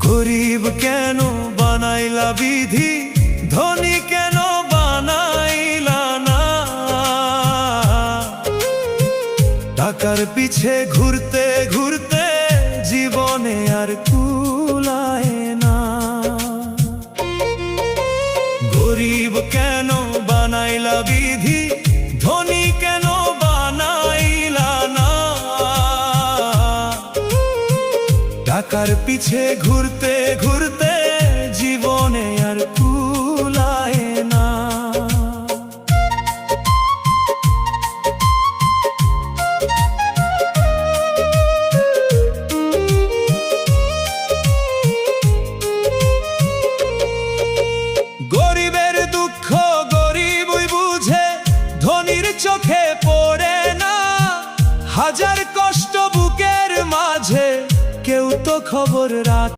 গরিব কেন বানাইলা বিধি, ধনী কেন বানাইলা না। টাকার পিছে ঘুরতে ঘুরতে জীবনে আর কুলায় না। গরিব কেন বানাইলা বিধি, ধনী কেন বানাইলা না। টাকার পিছে ঘুরতে ঘুরতে জীবনে আর কুলায় না। গরিবের দুঃখ গরিবই বুঝে, ধনীর চোখে পড়ে না। হাজার কষ্ট বুকের মাঝে কেউ তো খবর রাখে।